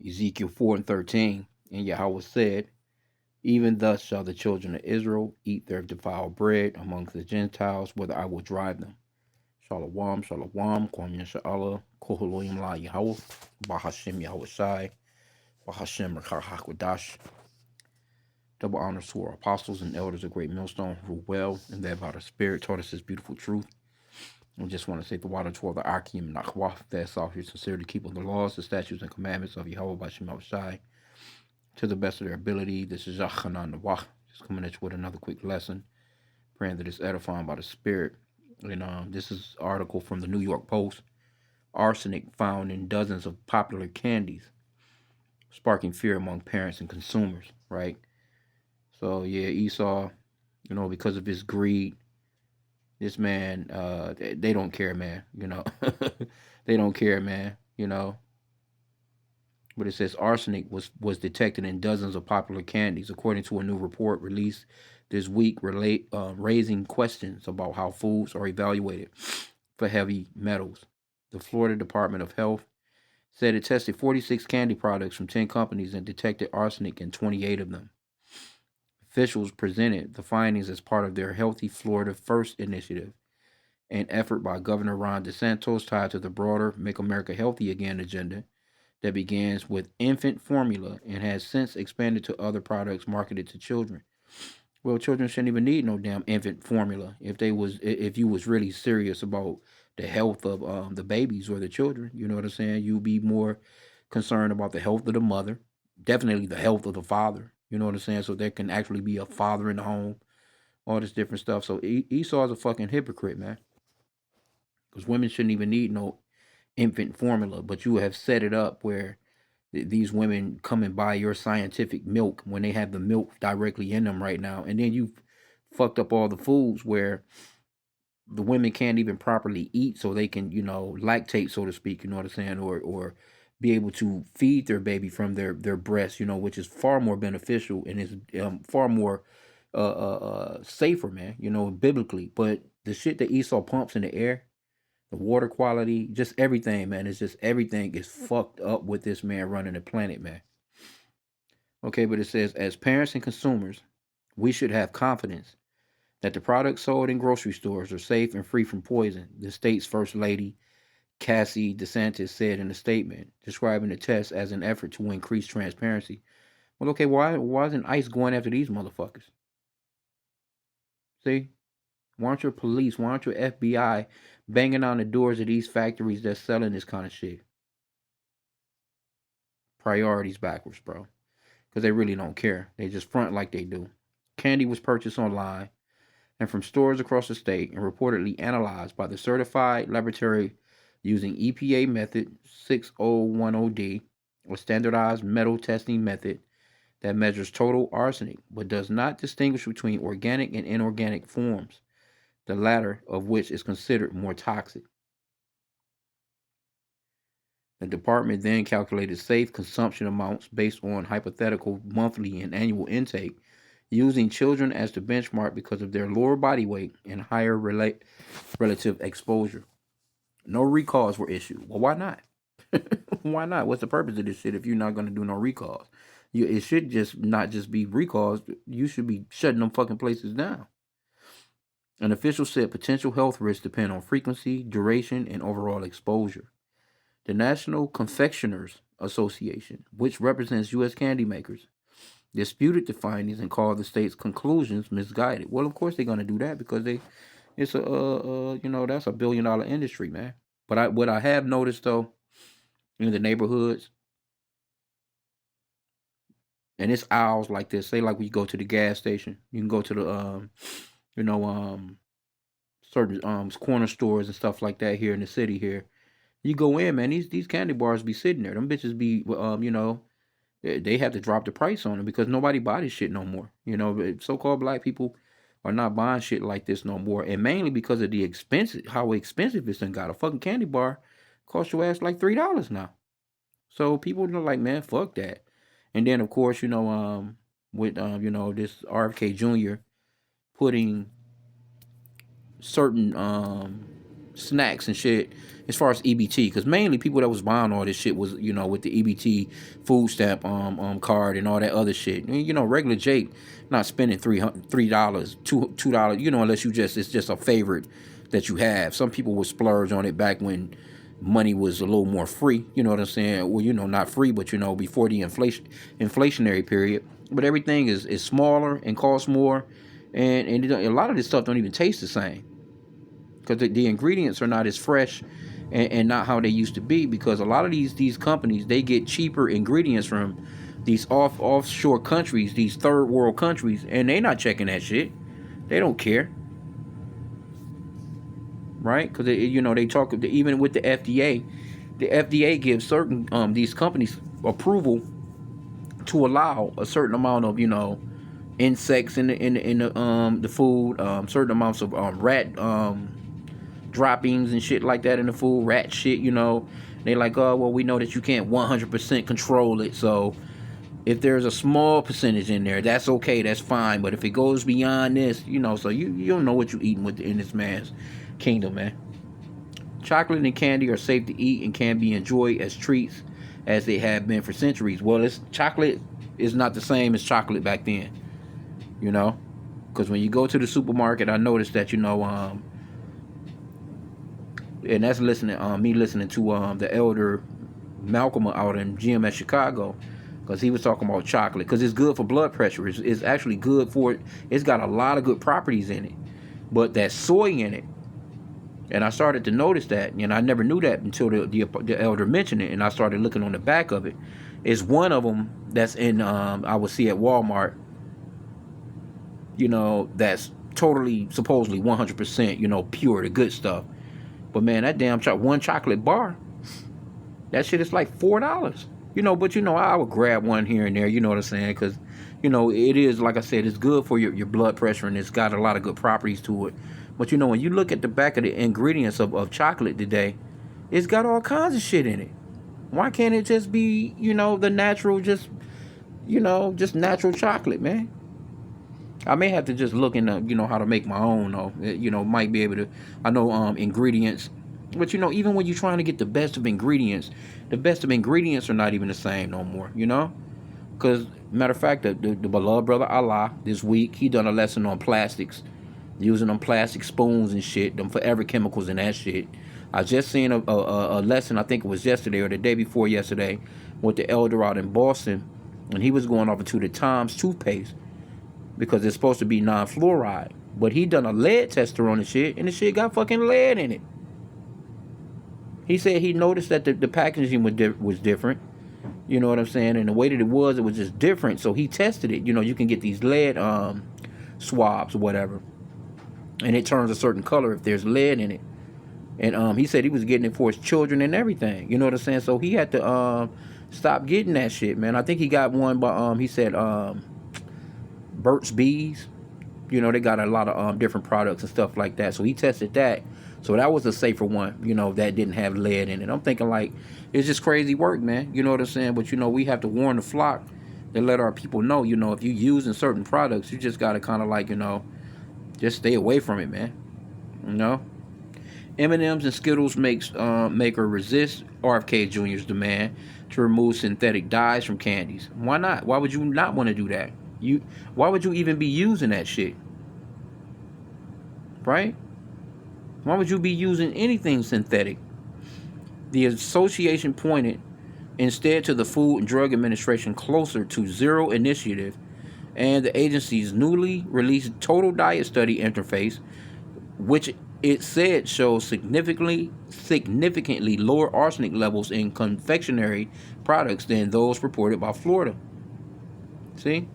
Ezekiel 4 and 13. And Yahweh said, even thus shall the children of Israel eat their defiled bread amongst the Gentiles, whither I will drive them. Shalom, shalom, kwam yasha'Allah, koholoyim la Yahweh, bahashem Yahweh Shai, bahashem Rekar HaKodash. Double honors to our apostles and elders of Great Millstone who well and that by the Spirit taught us this beautiful truth. I just want to say the water to all the H.I.M that's out here sincerely keeping the laws, the statutes, and commandments of Yahweh by Shem Shai to the best of their ability. This is Yachanan Nawach, just coming at you with another quick lesson, praying that it's edifying by the Spirit. And this is an article from the New York Post. Arsenic found in dozens of popular candies, sparking fear among parents and consumers, right? So yeah, Esau, because of his greed, this man, they don't care, man. They don't care, man. But it says arsenic was detected in dozens of popular candies, according to a new report released this week, raising questions about how foods are evaluated for heavy metals. The Florida Department of Health said it tested 46 candy products from 10 companies and detected arsenic in 28 of them. Officials presented the findings as part of their Healthy Florida First initiative, an effort by Governor Ron DeSantis tied to the broader Make America Healthy Again agenda that begins with infant formula and has since expanded to other products marketed to children. Well, children shouldn't even need no damn infant formula if you was really serious about the health of the babies or the children. You know what I'm saying? You'd be more concerned about the health of the mother, definitely the health of the father. You know what I'm saying? So there can actually be a father in the home, all this different stuff. So Esau's a fucking hypocrite, man. Because women shouldn't even need no infant formula, but you have set it up where these women come and buy your scientific milk when they have the milk directly in them right now, and then you fucked up all the foods where the women can't even properly eat so they can lactate, so to speak, you know what I'm saying, or be able to feed their baby from their breast, which is far more beneficial and is far more safer, man, biblically. But the shit that Esau pumps in the air, the water quality, just everything, man. It's just everything is fucked up with this man running the planet, man. Okay, but it says, as parents and consumers, we should have confidence that the products sold in grocery stores are safe and free from poison, the state's First Lady, Cassie DeSantis, said in a statement, describing the test as an effort to increase transparency. Well, okay, why isn't ICE going after these motherfuckers? See? Why aren't your police, why aren't your FBI banging on the doors of these factories that's selling this kind of shit? Priorities backwards, bro. Because they really don't care. They just front like they do. Candy was purchased online and from stores across the state and reportedly analyzed by the certified laboratory using EPA method 6010D, a standardized metal testing method that measures total arsenic but does not distinguish between organic and inorganic forms, the latter of which is considered more toxic. The department then calculated safe consumption amounts based on hypothetical monthly and annual intake, using children as the benchmark because of their lower body weight and higher relative exposure. No recalls were issued. Well, why not? Why not? What's the purpose of this shit if you're not going to do no recalls? It should just not just be recalls. You should be shutting them fucking places down. An official said potential health risks depend on frequency, duration, and overall exposure. The National Confectioners Association, which represents U.S. candy makers, disputed the findings and called the state's conclusions misguided. Well, of course they're gonna do that because it's that's $1 billion industry, man. But what I have noticed though in the neighborhoods, and it's aisles like this. Say like when you go to the gas station, you can go to the you know um certain corner stores and stuff like that here in the city here. You go in, man. These candy bars be sitting there. Them bitches be they have to drop the price on them because nobody buy this shit no more. So-called black people are not buying shit like this no more, and mainly because of the expensive, how expensive this thing got. A fucking candy bar cost your ass like $3 now. So people are like, man, fuck that. And then of course, with this RFK Jr. putting certain snacks and shit as far as EBT, because mainly people that was buying all this shit was, with the EBT food stamp card and all that other shit. And, regular Jake not spending $3, $2, unless it's just a favorite that you have. Some people would splurge on it back when money was a little more free, you know what I'm saying? Well, not free, but before the inflationary period. But everything is smaller and costs more, and a lot of this stuff don't even taste the same, because the ingredients are not as fresh and not how they used to be, because a lot of these companies, they get cheaper ingredients from these offshore countries, these third world countries, and they not checking that shit. They don't care, right? Because they talk, even with the FDA. The FDA gives certain these companies approval to allow a certain amount of insects in the food, certain amounts of rat droppings and shit like that in the food, rat shit. They like, oh well, we know that you can't 100% control it, so if there's a small percentage in there, that's okay, that's fine. But if it goes beyond this, so you don't know what you eating in this man's kingdom, man. Chocolate and candy are safe to eat and can be enjoyed as treats as they have been for centuries. Well, chocolate is not the same as chocolate back then, because when you go to the supermarket, I noticed that and that's me listening to the elder Malcolm out in GMS Chicago, because he was talking about chocolate, because it's good for blood pressure. It's actually good for it. It's got a lot of good properties in it, but that soy in it. And I started to notice that, and I never knew that until the elder mentioned it, and I started looking on the back of it. It's one of them that's in, I would see at Walmart, that's totally, supposedly 100%, pure, the good stuff. But man, that damn one chocolate bar, that shit is like $4. But I would grab one here and there, you know what I'm saying? Because, it is, like I said, it's good for your blood pressure, and it's got a lot of good properties to it. But when you look at the back of the ingredients of chocolate today, it's got all kinds of shit in it. Why can't it just be, the natural, just natural chocolate, man? I may have to just look into, how to make my own, though. Might be able to, I know ingredients. But, even when you're trying to get the best of ingredients are not even the same no more, Because, matter of fact, the beloved brother Allah, this week, he done a lesson on plastics. Using them plastic spoons and shit, them forever chemicals and that shit. I just seen a lesson, I think it was yesterday or the day before yesterday, with the elder out in Boston, and he was going over to the Tom's toothpaste because it's supposed to be non-fluoride. But he done a lead tester on the shit, and the shit got fucking lead in it. He said he noticed that the packaging was different. You know what I'm saying? And the way that it was just different. So he tested it. You can get these lead swabs or whatever, and it turns a certain color if there's lead in it. And he said he was getting it for his children and everything. You know what I'm saying? So he had to stop getting that shit, man. I think he got one by he said Burt's Bees. They got a lot of different products and stuff like that. So he tested that. So that was a safer one, that didn't have lead in it. I'm thinking, like, it's just crazy work, man. You know what I'm saying? But we have to warn the flock and let our people know, if you're using certain products, you just gotta kind of like, just stay away from it, man. M&M's and Skittles maker resist RFK Jr.'s demand to remove synthetic dyes from candies. Why not? Why would you not want to do that? Why would you even be using that shit? Right? Why would you be using anything synthetic? The association pointed instead to the Food and Drug Administration Closer to Zero initiative and the agency's newly released Total Diet Study interface, which it said shows significantly lower arsenic levels in confectionery products than those reported by Florida. See?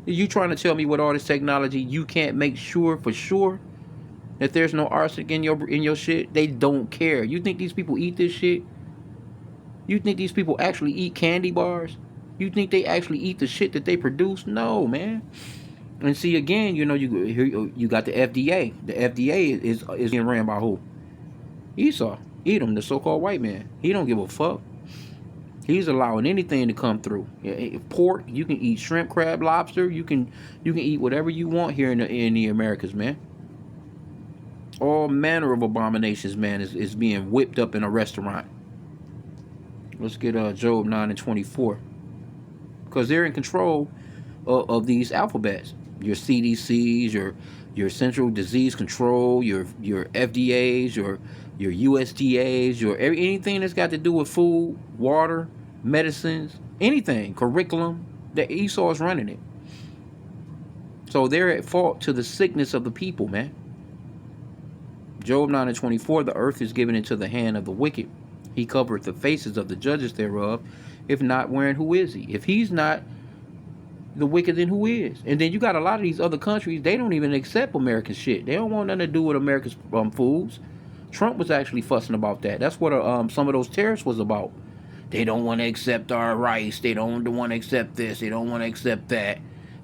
Are you trying to tell me with all this technology you can't make sure for sure that there's no arsenic in your shit? They don't care. You think these people eat this shit? You think these people actually eat candy bars? You think they actually eat the shit that they produce? No, man. And see, again, you got the FDA. The FDA is being ran by who? Esau, Edom, the so-called white man. He don't give a fuck. He's allowing anything to come through. Pork, you can eat shrimp, crab, lobster. You can eat whatever you want here in the Americas, man. All manner of abominations, man, is being whipped up in a restaurant. Let's get Job 9 and 24. Because they're in control of these alphabets. Your CDCs, your Central Disease Control, your FDAs, your USDAs, anything that's got to do with food, water, medicines, anything, curriculum, that Esau is running it. So they're at fault to the sickness of the people, man. Job 9 and 24, the earth is given into the hand of the wicked. He covereth the faces of the judges thereof. If not, wherein who is he? If he's not the wicked, then who is? And then you got a lot of these other countries, they don't even accept American shit. They don't want nothing to do with America's foods. Trump was actually fussing about that. That's what some of those tariffs was about. They don't want to accept our rice. They don't want to accept this. They don't want to accept that.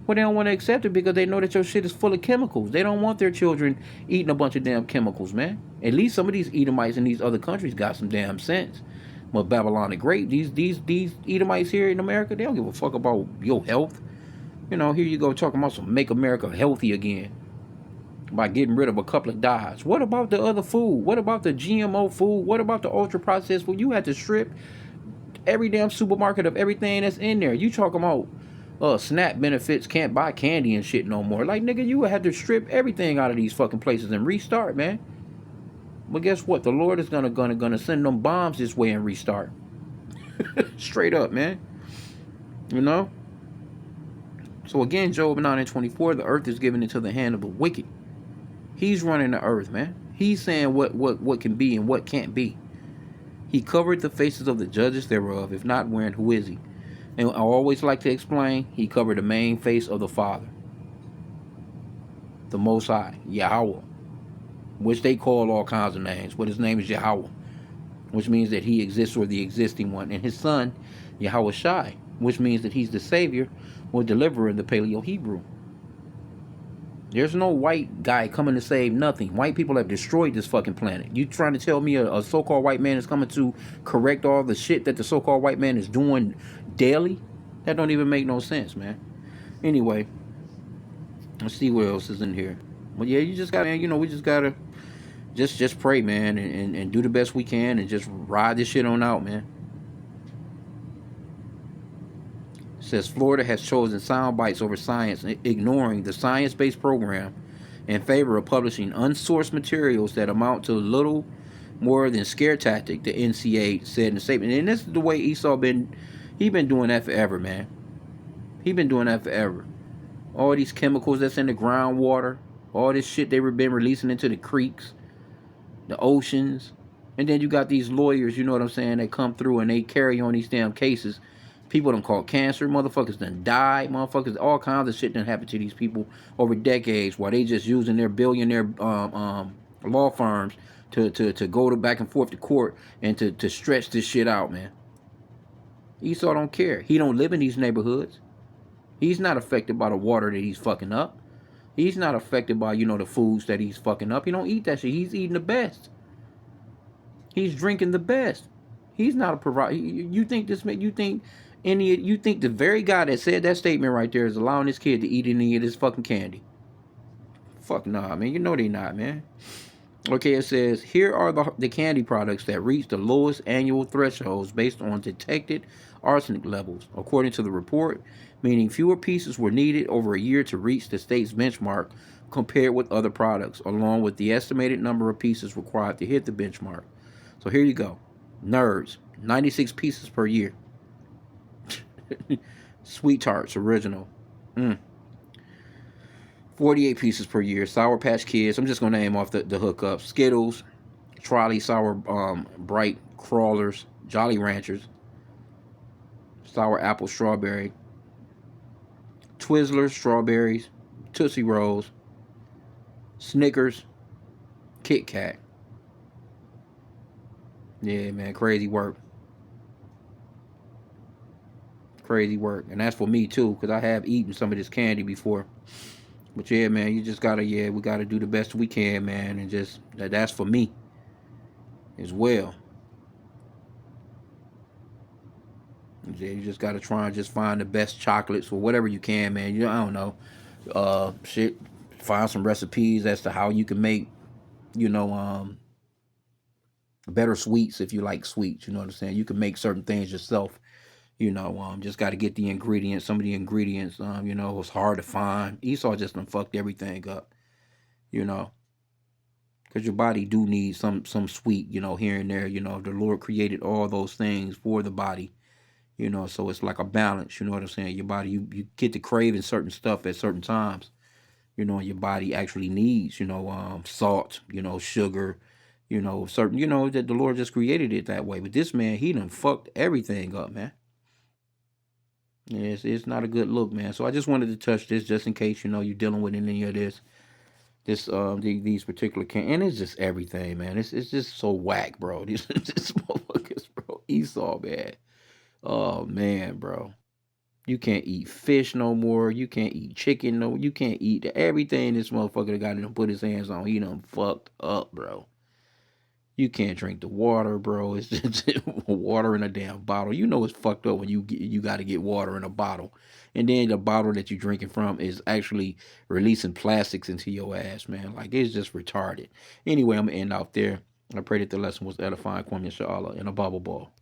Well, they don't want to accept it because they know that your shit is full of chemicals. They don't want their children eating a bunch of damn chemicals, man. At least some of these Edomites in these other countries got some damn sense. But Babylon the Great, these Edomites here in America, they don't give a fuck about your health. You know, here you go talking about some make America healthy again by getting rid of a couple of dyes. What about the other food? What about the GMO food? What about the ultra processed food? You had to strip every damn supermarket of everything that's in there. You talking about SNAP benefits, can't buy candy and shit no more. Like, nigga, you would have to strip everything out of these fucking places and restart, man. But guess what? The Lord is gonna send them bombs this way and restart. Straight up, man. You know? So again, Job 9 and 24, the earth is given into the hand of the wicked. He's running the earth, man. He's saying what can be and what can't be. He covered the faces of the judges thereof. If not, wherein who is he? And I always like to explain, he covered the main face of the Father, the Most High, Yahweh, which they call all kinds of names, but his name is Yahweh, which means that he exists, or the existing one, and his son, Yahweh Shai, which means that he's the Savior or deliverer in the Paleo-Hebrew. There's no white guy coming to save nothing. White people have destroyed this fucking planet. You trying to tell me a so-called white man is coming to correct all the shit that the so-called white man is doing daily? That don't even make no sense, man. Anyway, let's see what else is in here. But yeah, you just gotta, man, you know, we just gotta just pray, man, and do the best we can and just ride this shit on out, man. Says Florida has chosen sound bites over science, ignoring the science-based program in favor of publishing unsourced materials that amount to little more than scare tactic, the NCA said in a statement. And this is the way Esau been doing that forever, man. He been doing that forever. All these chemicals that's in the groundwater, all this shit they were been releasing into the creeks, the oceans, and then you got these lawyers, you know what I'm saying, that come through and they carry on these damn cases. People done caught cancer, motherfuckers done died, motherfuckers, all kinds of shit done happened to these people over decades while they just using their billionaire law firms to go back and forth to court and to stretch this shit out, man. Esau don't care. He don't live in these neighborhoods. He's not affected by the water that he's fucking up. He's not affected by, you know, the foods that he's fucking up. He don't eat that shit. He's eating the best. He's drinking the best. He's not a provider. You think the very guy that said that statement right there is allowing his kid to eat any of this fucking candy? Fuck nah, man. You know they not, man. Okay, it says, here are the candy products that reach the lowest annual thresholds based on detected arsenic levels, according to the report, meaning fewer pieces were needed over a year to reach the state's benchmark compared with other products, along with the estimated number of pieces required to hit the benchmark. So here you go. Nerds, 96 pieces per year. Sweet Tarts, original. 48 pieces per year. Sour Patch Kids. I'm just going to name off the hookups. Skittles, Trolley Sour Bright Crawlers, Jolly Ranchers, Sour Apple Strawberry, Twizzlers Strawberries, Tootsie Rolls, Snickers, Kit Kat. Yeah, man, crazy work. Crazy work. And that's for me, too, because I have eaten some of this candy before. But yeah, man, you just gotta, we gotta do the best we can, man, and just, that's for me as well. Yeah, you just gotta try and just find the best chocolates or whatever you can, man. You know, I don't know, find some recipes as to how you can make you know, better sweets if you like sweets. You know what I'm saying? You can make certain things yourself. Just got to get the ingredients. Some of the ingredients, was hard to find. Esau just done fucked everything up. You know, because your body do need some sweet. Here and there. The Lord created all those things for the body. So it's like a balance. You know what I'm saying? Your body, you get to craving certain stuff at certain times. Your body actually needs, salt, sugar, certain, that the Lord just created it that way. But this man, he done fucked everything up, man. Yeah, it's not a good look, man. So I just wanted to touch this just in case, you're dealing with any of these particular and it's just everything, man. It's just so whack, bro. These motherfuckers, bro. Esau, man. Oh man, bro. You can't eat fish no more. You can't eat chicken no. You can't eat everything this motherfucker got to put his hands on. He done fucked up, bro. You can't drink the water, bro. It's just water in a damn bottle. It's fucked up when you got to get water in a bottle, and then the bottle that you're drinking from is actually releasing plastics into your ass, man. Like it's just retarded. Anyway, I'm gonna end out there. I pray that the lesson was edifying, Kwame Inshallah, in a bubble ball.